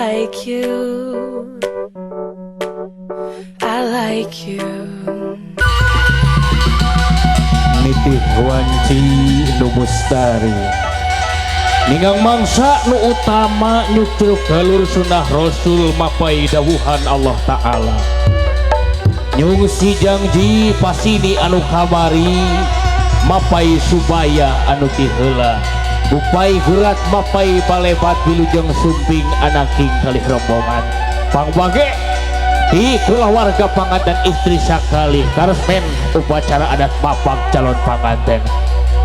like you. I like you. Nitih wanci nu mustari ningang mangsa nu utama nyucul galur sunnah rasul mapai dawuhan Allah Ta'ala nyung si janji pasini anu kamari mapai subaya anu kiheula upai gurat mapai palebat wilujeng sumping anaking kalih rombongan pangbage di keluarga pengantin istri sakali karesmen upacara adat mapang calon pengantin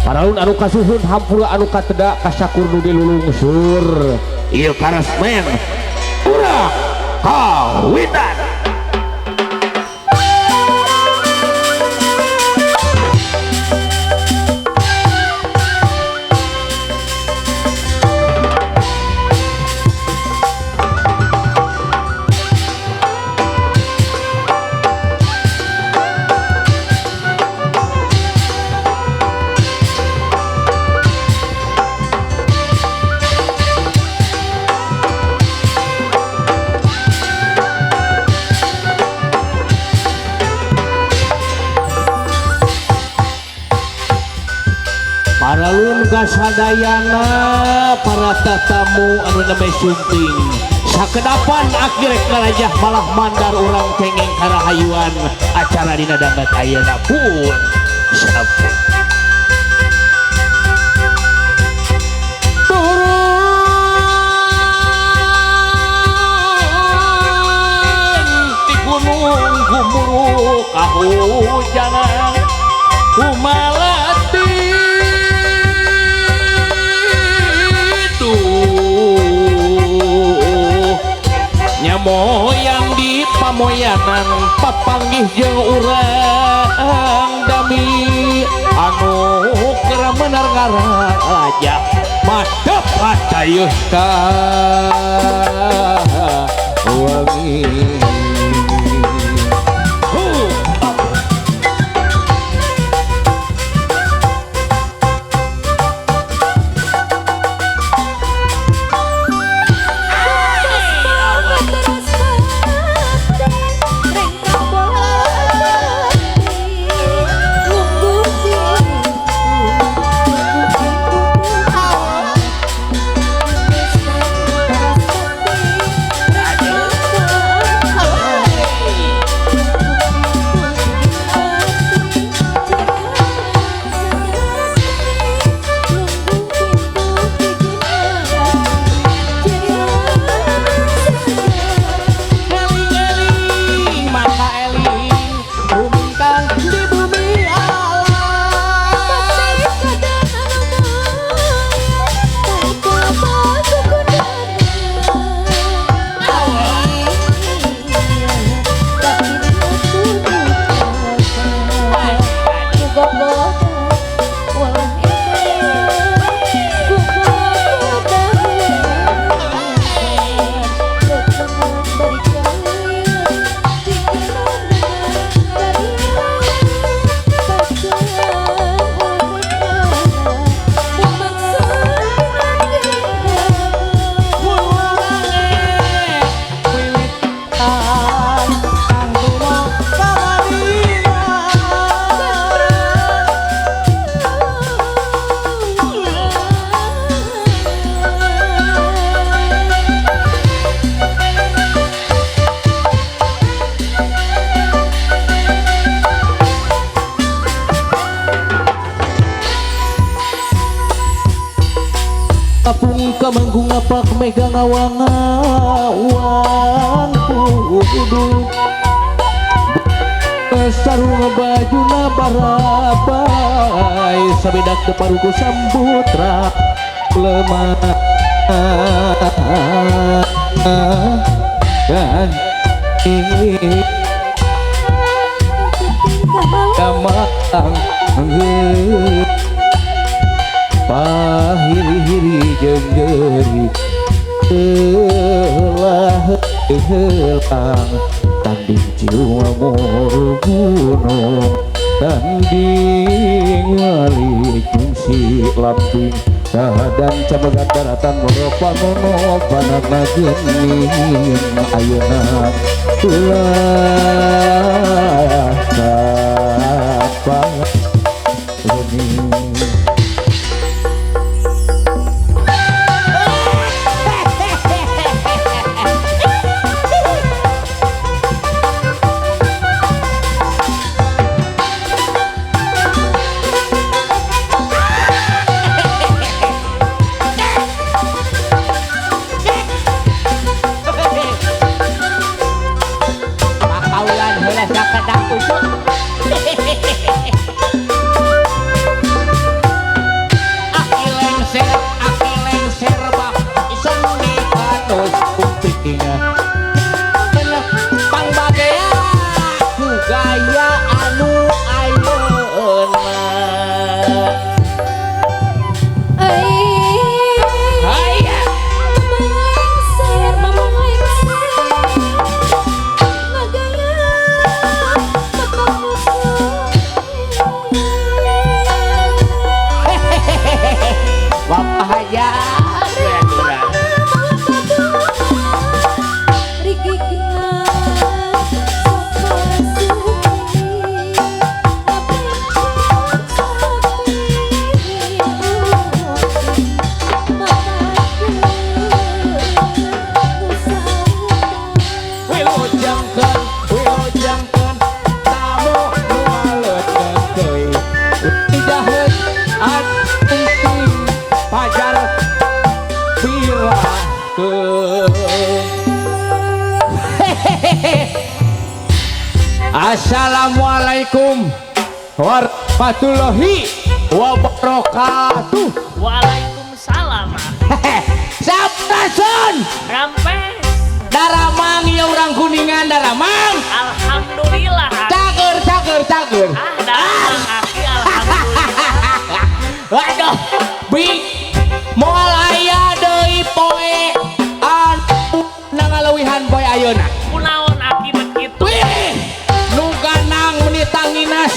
paralun anu kasuhun hampura anu kateda kasakur nu dilulungsur ieu karesmen urang kawinan. Paralun kasadayana para tatamu anu neme sunting sakedapan akhirnya kalajah malah mandar orang cengeng karahayuan acara dina dangat ayeuna pun sampun turun di gunung gumuru kahujanan kumalati moyang di pamoyanan papanggih jeung urang dami anu keur menar ngaraja madep atayeuh ka wangi kapung kamanggung ngapak megang awang-awang kudu sarung bajuna barabai sabedak teu paruku sambutra lemah kan kamatang pahiri-hiri jeung geuring telah hilang tanding jiwa mur gunung tanding wali jeung si lamping dan cabagan daratan merupa nono banana gening ayeuna ulah kapang ini. Assalamualaikum warahmatullahi wabarakatuh. Waalaikumsalam. Sabrason Rampes. Daramang ya orang Kuningan Daramang. Alhamdulillah. Cager. Daramang aki alhamdulillah. Waduh, bi moal aya deui poe anu nangalawihan poe ayeuna. Kunaon aki begitu? Wih, nu ganang menitang nginas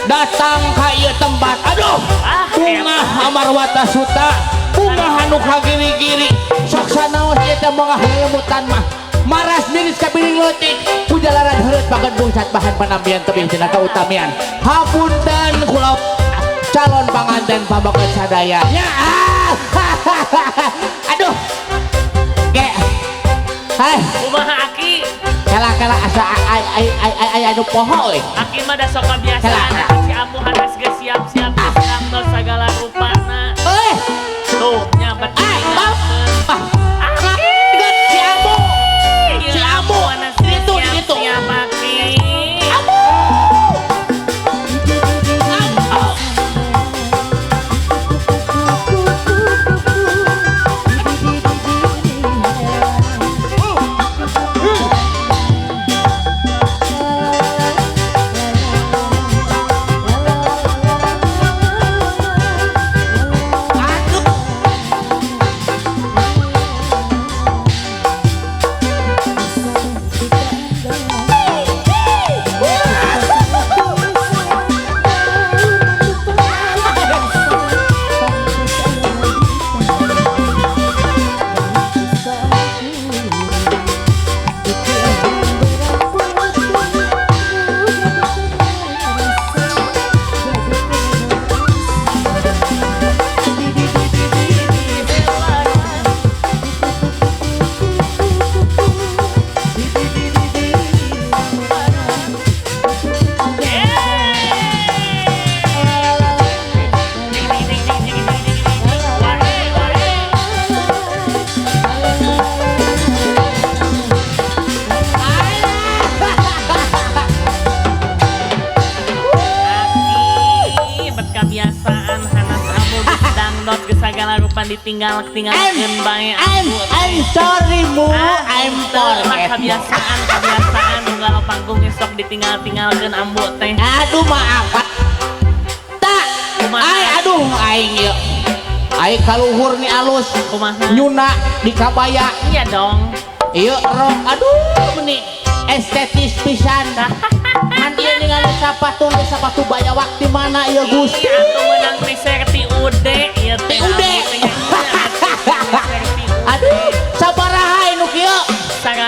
datang ka ieu tempat. Aduh, bunga amarwata suta, bunga hanu kagiri-giri. Sok sanaos ieu teh mangga helemutan mah. Maras miris ka piring leutik, pujalaran heureut pagendung cat bahan panambian tebing tina kautamian. Hapunten kula calon panganten pambakeun sadaya. Ya. Aduh. Ge. Hai. Kumaha aki? Kala asa aya anu poho euy. Aki mah da sok kabiasaan si amu hanes geus siap-siap sedang tos sagala rupana. Tuh nya betul. Si amu hanes itu siap aki. Ditinggalkeun bae. I'm sorry mu, I'm sorry. Kebiasaan nunggal panggung sok ditinggalkeun ambu teh. Aduh maaf. Tak. Aduh aing ieu. Aing kaluhur ni alus. Kumaha? Nyuna di kabaya. Iya dong. Ieu rok. Aduh meni estetis pisan. Kan ieu ningali sapatu baya waktu mana ieu Gusti. Atuh menang riset ti ude ieu teh.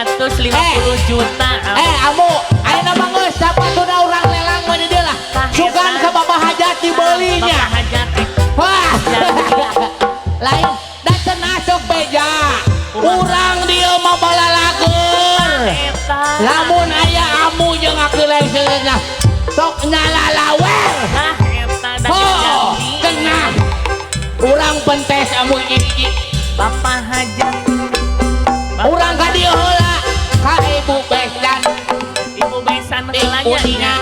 350 juta. Amu ayo nama geus sapatuna urang lelang mah di dieu lah sugan ka Bapak Hajat dibelinya Bapak Hajat wah lain da cenah sok beja urang dieu mah balalagur lamun aya amu jeung akileng-kilengna sok nyalalawer nah eta da oh jadi kenah urang pentes amu hiji Bapak Hajat urang ka dieu heula ka Ibu Besan Ibu Besan heulanya nya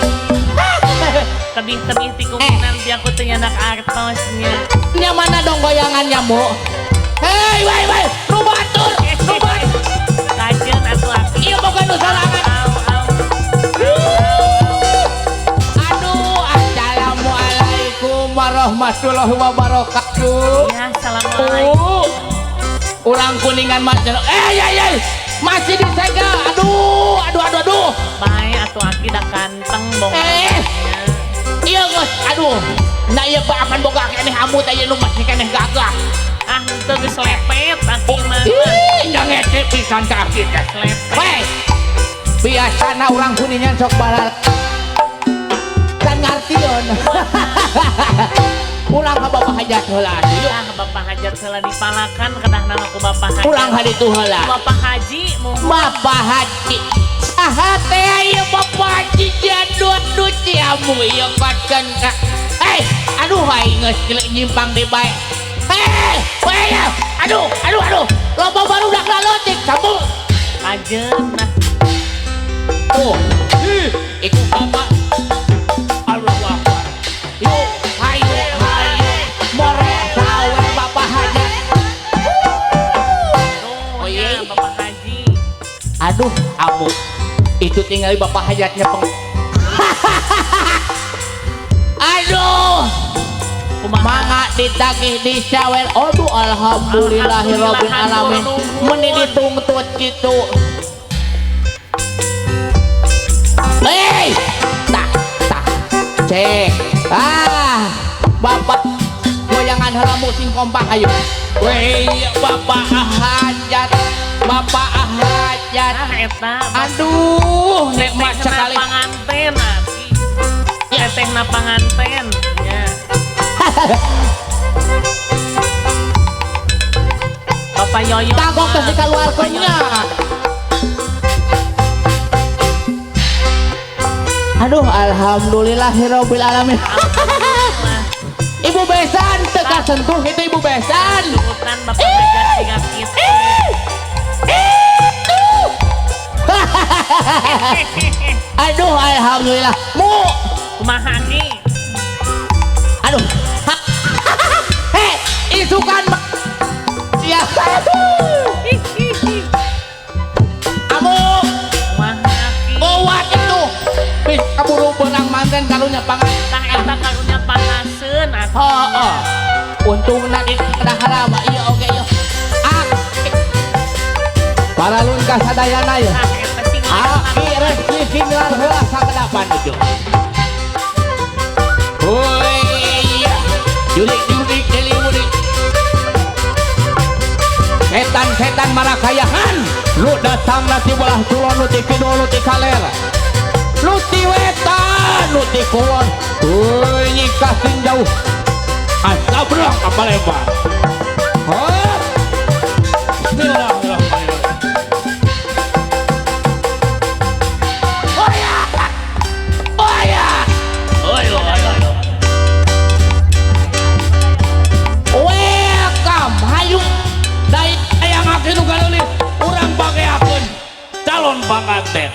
tebih-tebih tikunan biar aku teu nyanak artosnya nya mana dong goyangannya mu hei wai nu batur kajeun atuh aki ieu boga nu sorangan aduh assalamualaikum warahmatullahi wabarakatuh ya assalamualaikum urang kuningan mah masih disega aduh bae atuh aki da kanteng iya geus aduh nah ieu akan boga keneh amu teh nu masih keneh gagah teu geus lepet aki mah ih ngece pisan ka aki teh lepet weh biasana urang kuningan sok balal can ngartieun urang ka Bapak Hajat heula ya Bapak Hajat heula dipalakan kedah nama ku Bapak Haji urang haditu heula Bapak Haji mohon Bapak Haji saha teh ieu Bapak Haji jadut nu ciamu ieu kacan ka aduh hai geus nyimpang di bae aduh loba barudak lalotik sabu kajeun nah tuh iku Bapak Allahu Akbar yuk hayu more sawer Bapak Hajat oh ya Bapak Haji aduh amu itu tinggal Bapak Hajatnya aduh mangga ditagih disawer aduh alhamdulillahirabbil alamin meuni ditungtut kitu tah cek Bapak goyangan heula musim kompak ayo weh Bapak Hajat eta aduh nikmat sekali panganten aki tetehna panganten ya Bapak Yoyo tagok teh dikaluarkeunnya aduh alhamdulillahirabbil alamin Ibu Besan teu kasentuh itu Ibu Besan Turutan Bapak Hajat tiga kita aduh alhamdulillah mu kumaha ki aduh isukan ya amu kumaha ki buat itu bis kaburu benang manten karunya pangan tah eta karunya pangaseun aku untungna di harama iya oge yo paralun ka sadayana ya tah eta sing aki rezeki singlar heula sakadapan itu hoi julik deliwurik setan marakayahan lu datang nanti belah tulon lu ti kidul lu ti kaler lu ti wetan lu ti kulon hoi nyikah sing jauh asabrang ka Palembang bismillahirrahmanirrahim welcome hayu dari yang akhir kali urang pakeakeun calon panganten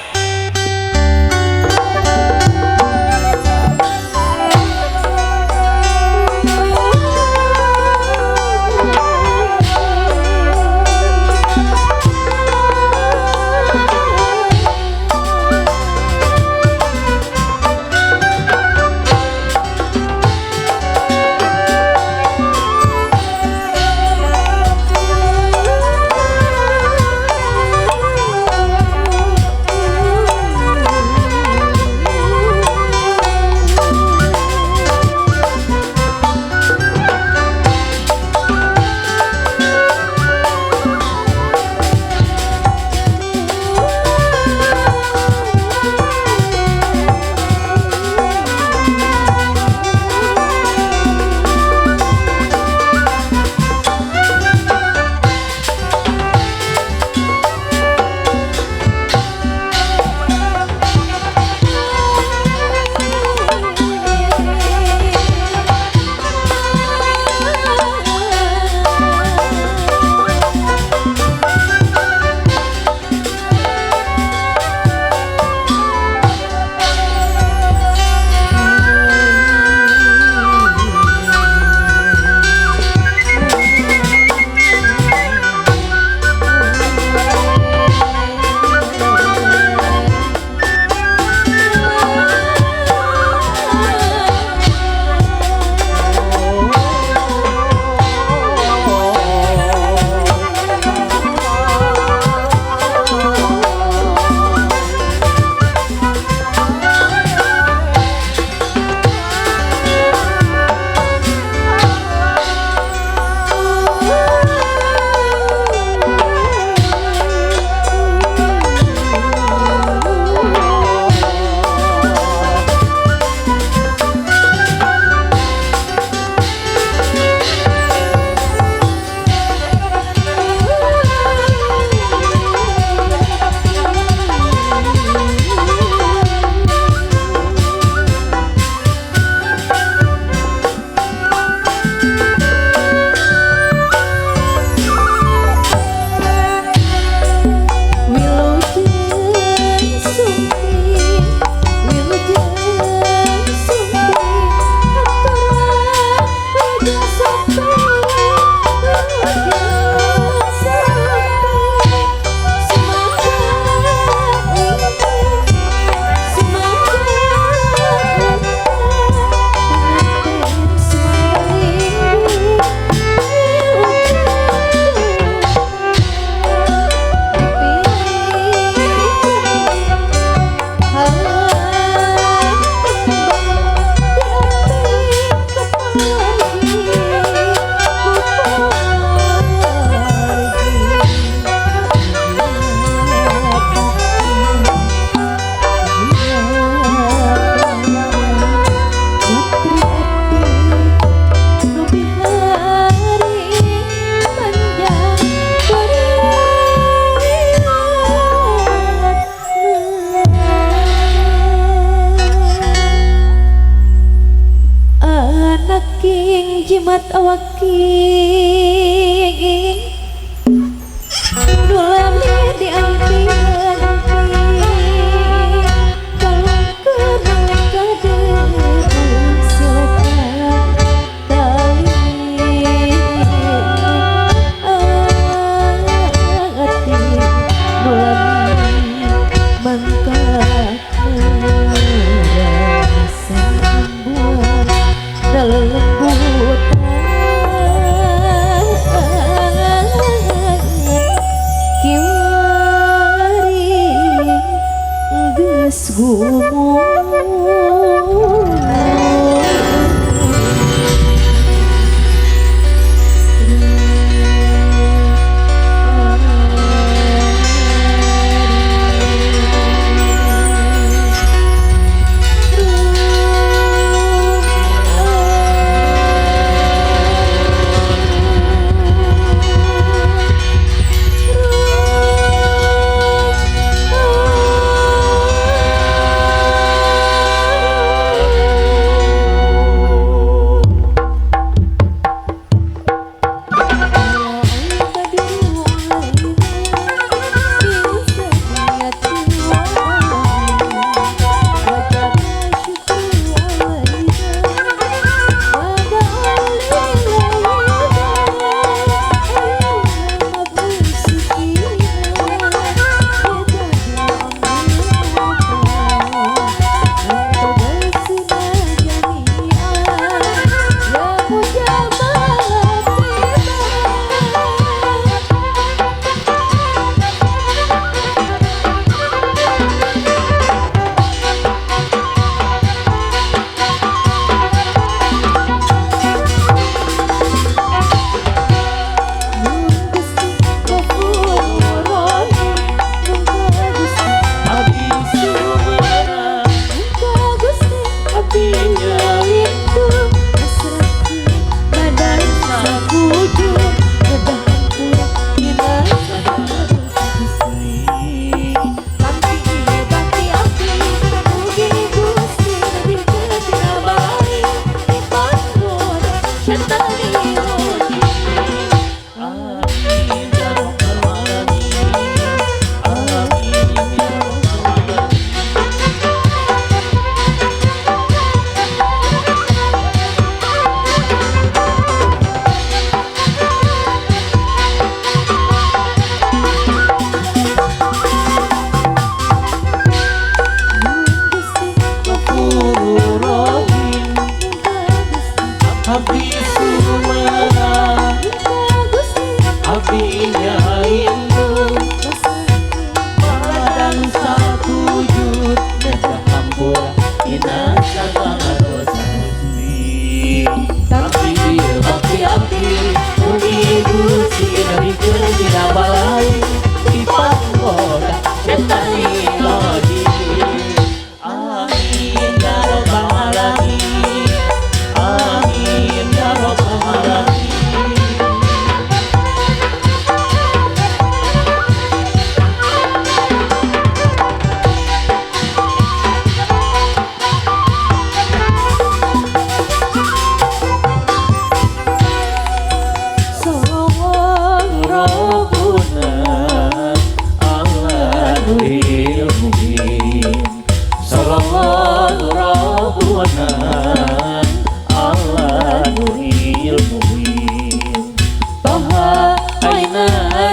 Jimat awaki Dulami di ampian Kalau kerang kader sopan tali Ati dulami mangkat merasa buat dalam lembutan kiwari geus gumun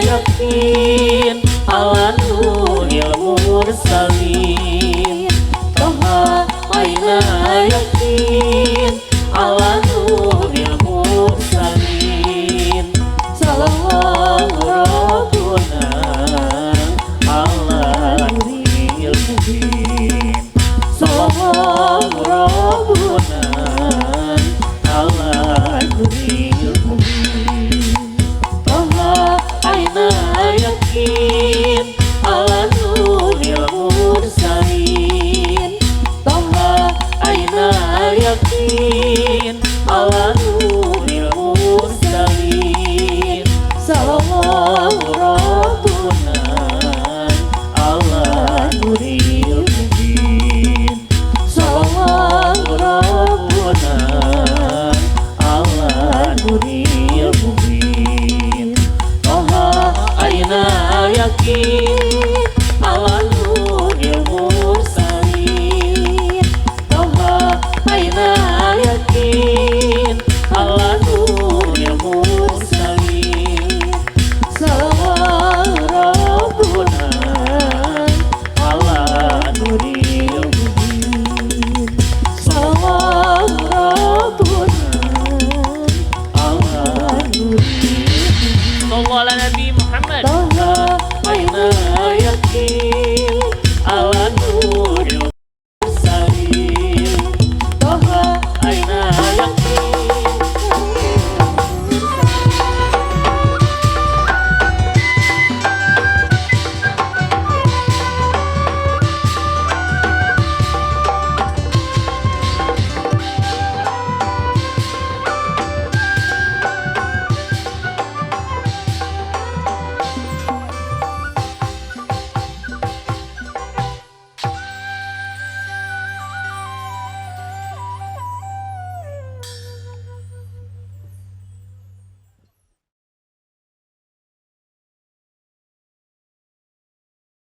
Yakin ala nuril mursalin